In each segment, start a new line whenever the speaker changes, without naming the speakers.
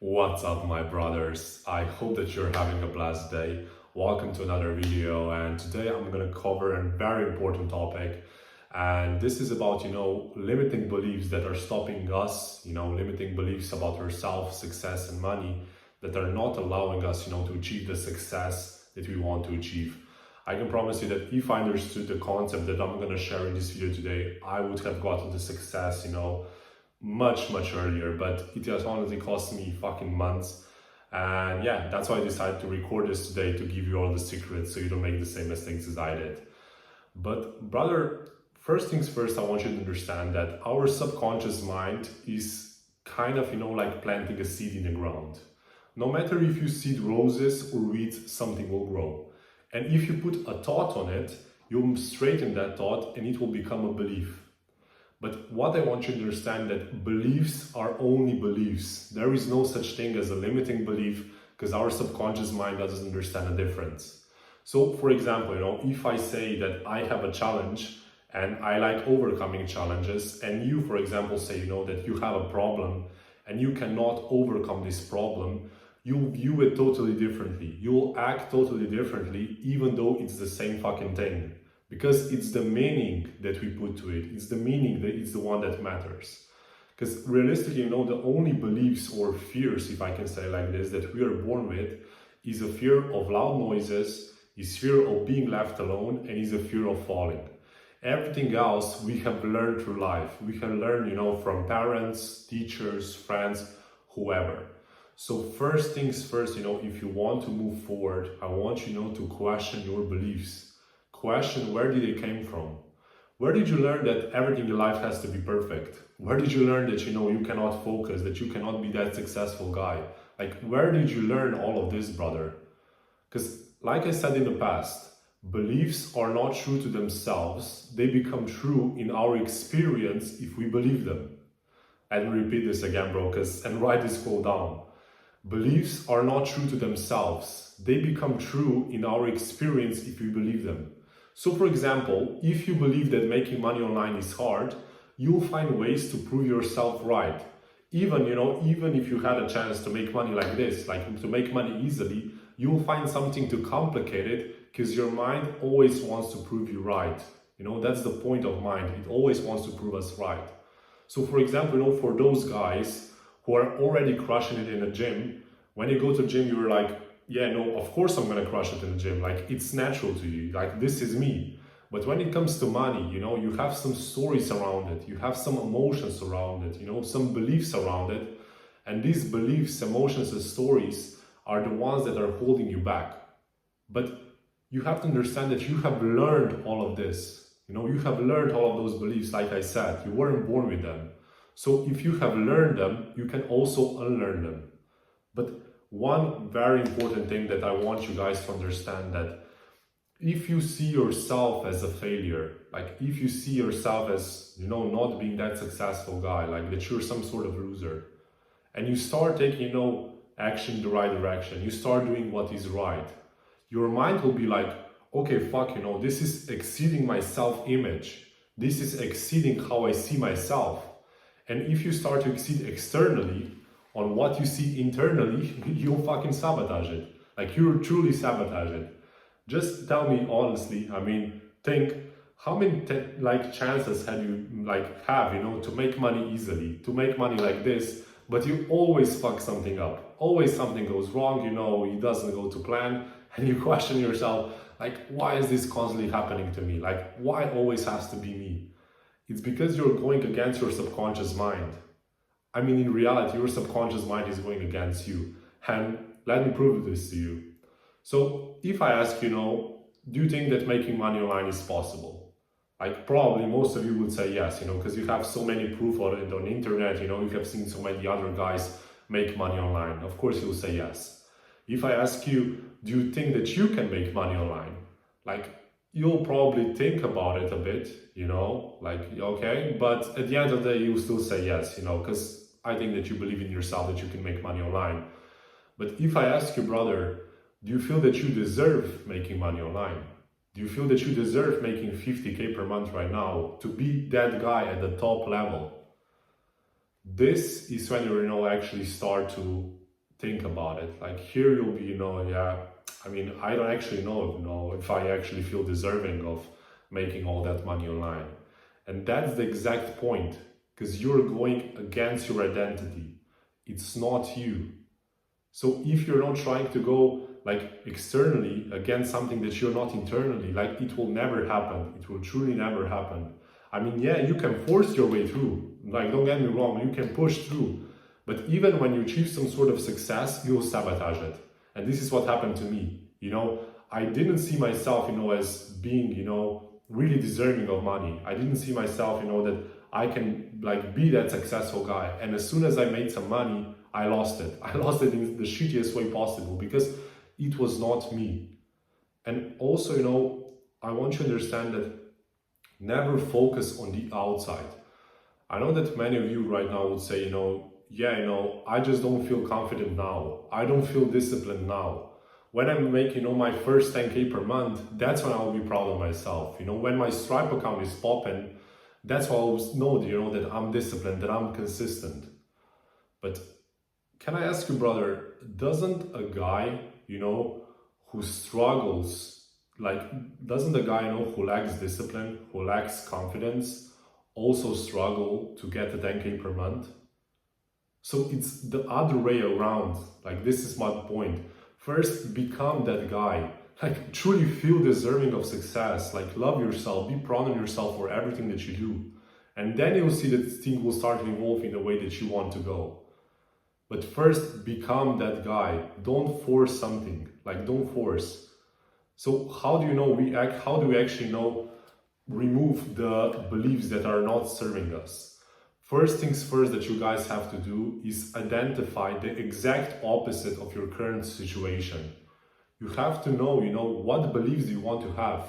What's up, my brothers? I hope that you're having a blessed day. Welcome to another video, and today I'm going to cover a very important topic. And this is about, limiting beliefs that are stopping us, limiting beliefs about ourselves, success, and money that are not allowing us, to achieve the success that we want to achieve. I can promise you that if I understood the concept that I'm going to share in this video today, I would have gotten the success, much earlier, but it has honestly cost me fucking months. And yeah, that's why I decided to record this today, to give you all the secrets so you don't make the same mistakes as I did. But brother, first things first, I want you to understand that our subconscious mind is kind of, like planting a seed in the ground. No matter if you seed roses or weeds, something will grow. And if you put a thought on it, you'll straighten that thought and it will become a belief. But what I want you to understand that beliefs are only beliefs. There is no such thing as a limiting belief because our subconscious mind doesn't understand the difference. So for example, if I say that I have a challenge and I like overcoming challenges, and you, for example, say, that you have a problem and you cannot overcome this problem, you'll view it totally differently. You'll act totally differently, even though it's the same fucking thing. Because it's the meaning that we put to it. It's the meaning that it's the one that matters. Because realistically, the only beliefs or fears, if I can say like this, that we are born with is a fear of loud noises, is fear of being left alone, and is a fear of falling. Everything else we have learned through life. We can learn, from parents, teachers, friends, whoever. So first things first, if you want to move forward, I want you, to question your beliefs. Question, where did it came from? Where did you learn that everything in life has to be perfect? Where did you learn that, you cannot focus, that you cannot be that successful guy? Like, where did you learn all of this, brother? Because like I said in the past, beliefs are not true to themselves. They become true in our experience if we believe them. And repeat this again, bro, and write this quote down. Beliefs are not true to themselves. They become true in our experience if we believe them. So for example, if you believe that making money online is hard, you'll find ways to prove yourself right. Even if you had a chance to make money like this, like to make money easily, you'll find something to complicate it because your mind always wants to prove you right. That's the point of mind. It always wants to prove us right. So for example, for those guys who are already crushing it in a gym, when you go to gym, you're like, yeah, no, of course I'm gonna crush it in the gym. Like, it's natural to you. Like, this is me. But when it comes to money, you have some stories around it. You have some emotions around it, some beliefs around it. And these beliefs, emotions, and stories are the ones that are holding you back. But you have to understand that you have learned all of this. You have learned all of those beliefs, like I said. You weren't born with them. So if you have learned them, you can also unlearn them. But one very important thing that I want you guys to understand, that if you see yourself as a failure, like if you see yourself as, not being that successful guy, like that you're some sort of loser, and you start taking, action in the right direction, you start doing what is right, your mind will be like, okay, fuck, this is exceeding my self-image. This is exceeding how I see myself. And if you start to exceed externally on what you see internally, you'll fucking sabotage it. Like, you'll truly sabotage it. Just tell me honestly, think how many chances have you to make money easily, to make money like this, but you always fuck something up. Always something goes wrong, it doesn't go to plan, and you question yourself, like, why is this constantly happening to me? Like, why always has to be me? It's because you're going against your subconscious mind. In reality, your subconscious mind is going against you. And let me prove this to you. So if I ask, do you think that making money online is possible? Like, probably most of you would say yes, because you have so many proof on it on the internet, you have seen so many other guys make money online. Of course, you'll say yes. If I ask you, do you think that you can make money online? Like, you'll probably think about it a bit, okay, but at the end of the day, you'll still say yes, because I think that you believe in yourself that you can make money online. But if I ask you, brother, do you feel that you deserve making money online? Do you feel that you deserve making 50K per month right now to be that guy at the top level? This is when you actually start to think about it. Like here you'll be, yeah, I mean, I don't actually know, if I actually feel deserving of making all that money online. And that's the exact point, because you're going against your identity. It's not you. So if you're not trying to go like externally against something that you're not internally, like it will never happen. It will truly never happen. I mean, yeah, you can force your way through. Like, don't get me wrong, you can push through. But even when you achieve some sort of success, you'll sabotage it. And this is what happened to me. I didn't see myself, as being, really deserving of money. I didn't see myself, that I can like be that successful guy. And as soon as I made some money, I lost it. I lost it in the shittiest way possible because it was not me. And also, I want you to understand that never focus on the outside. I know that many of you right now would say, yeah, I just don't feel confident now. I don't feel disciplined now. When I'm making, my first 10K per month, that's when I'll be proud of myself. When my Stripe account is popping, that's when I'll know, that I'm disciplined, that I'm consistent. But can I ask you, brother, doesn't a guy, who struggles, doesn't a guy, who lacks discipline, who lacks confidence, also struggle to get the 10K per month? So it's the other way around. Like, this is my point. First, become that guy. Like, truly feel deserving of success. Like, love yourself. Be proud of yourself for everything that you do. And then you'll see that things will start to evolve in the way that you want to go. But first, become that guy. Don't force something. Like, don't force. So how do how do we actually remove the beliefs that are not serving us? First things first that you guys have to do is identify the exact opposite of your current situation. You have to know, what beliefs do you want to have?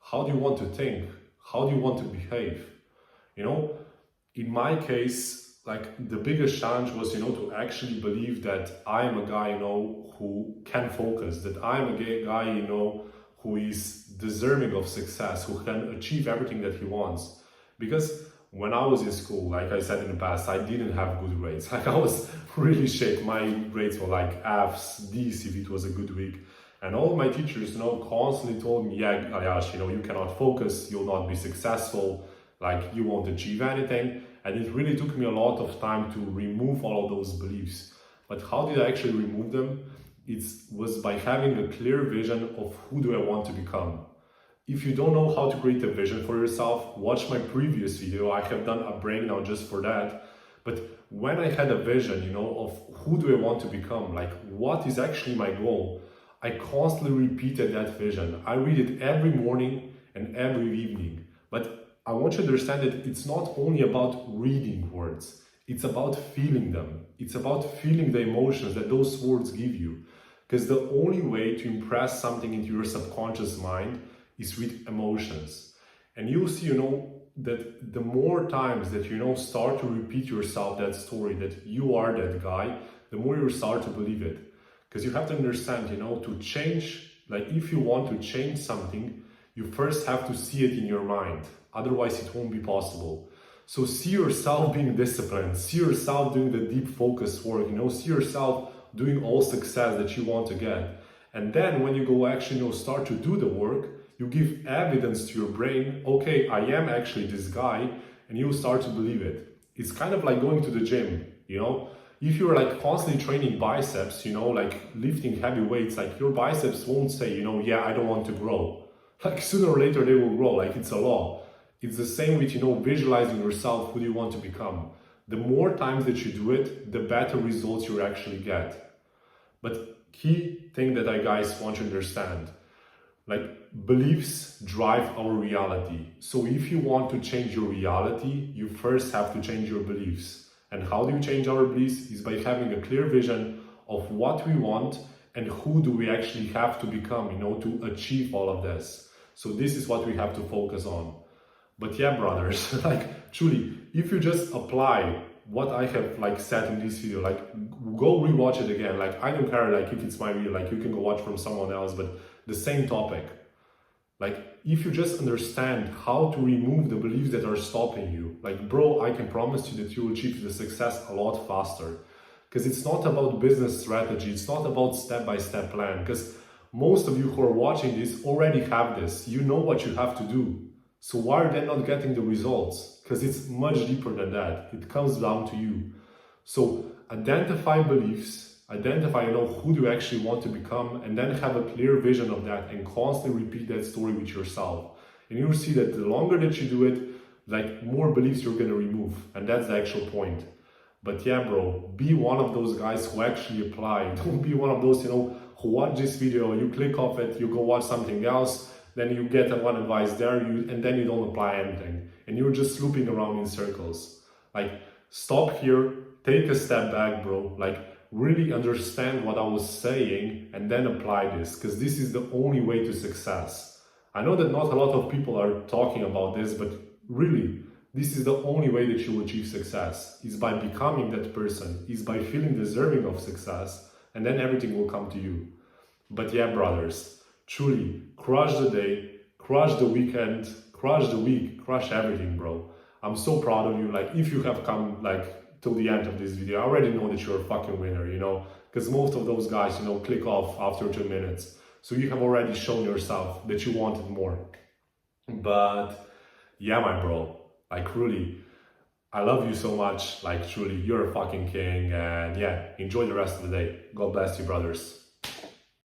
How do you want to think? How do you want to behave? In my case, like the biggest challenge was, to actually believe that I am a guy, who can focus, that I am a guy, who is deserving of success, who can achieve everything that he wants. Because when I was in school, like I said in the past, I didn't have good grades. Like, I was really shit. My grades were like F's, D's if it was a good week. And all my teachers, constantly told me, yeah, Ayash, you cannot focus, you'll not be successful, like you won't achieve anything. And it really took me a lot of time to remove all of those beliefs. But how did I actually remove them? It was by having a clear vision of who do I want to become. If you don't know how to create a vision for yourself, watch my previous video. I have done a breakdown just for that. But when I had a vision, of who do I want to become, like what is actually my goal, I constantly repeated that vision. I read it every morning and every evening. But I want you to understand that it's not only about reading words. It's about feeling them. It's about feeling the emotions that those words give you. Because the only way to impress something into your subconscious mind is with emotions. And you'll see, that the more times that start to repeat yourself that story, that you are that guy, the more you start to believe it. Because you have to understand, to change, like if you want to change something, you first have to see it in your mind. Otherwise it won't be possible. So see yourself being disciplined, see yourself doing the deep focus work, see yourself doing all success that you want to get. And then when you go actually start to do the work, you give evidence to your brain, okay, I am actually this guy, and you start to believe it. It's kind of like going to the gym, If you're like constantly training biceps, like lifting heavy weights, like your biceps won't say, yeah, I don't want to grow. Like sooner or later they will grow, like it's a law. It's the same with, visualizing yourself, who do you want to become. The more times that you do it, the better results you actually get. But key thing that I guys want to understand, like beliefs drive our reality. So if you want to change your reality, you first have to change your beliefs. And how do you change our beliefs? Is by having a clear vision of what we want and who do we actually have to become, to achieve all of this. So this is what we have to focus on. But yeah, brothers, like truly, if you just apply what I have said in this video, go rewatch it again. I don't care if it's my video, you can go watch from someone else, but the same topic. If you just understand how to remove the beliefs that are stopping you, bro, I can promise you that you will achieve the success a lot faster. Because it's not about business strategy, it's not about step-by-step plan, because most of you who are watching this already have this. You know what you have to do. So why are they not getting the results? Because it's much deeper than that. It comes down to you. So identify beliefs, identify, who do you actually want to become, and then have a clear vision of that and constantly repeat that story with yourself. And you'll see that the longer that you do it, like more beliefs you're going to remove. And that's the actual point. But yeah, bro, be one of those guys who actually apply. Don't be one of those, who watch this video, you click off it, you go watch something else, then you get one advice there, and then you don't apply anything. And you're just looping around in circles. Like, stop here, take a step back, bro. Like, really understand what I was saying and then apply this, because this is the only way to success. I know that not a lot of people are talking about this, but really, this is the only way that you will achieve success, is by becoming that person, is by feeling deserving of success, and then everything will come to you. But yeah, brothers, truly, crush the day, crush the weekend, crush the week, crush everything, bro. I'm so proud of you. Like, if you have come till the end of this video, I already know that you're a fucking winner, because most of those guys, click off after 2 minutes. So you have already shown yourself that you wanted more. But yeah, my bro, like, really, I love you so much. Like, truly, you're a fucking king. And yeah, enjoy the rest of the day. God bless you, brothers.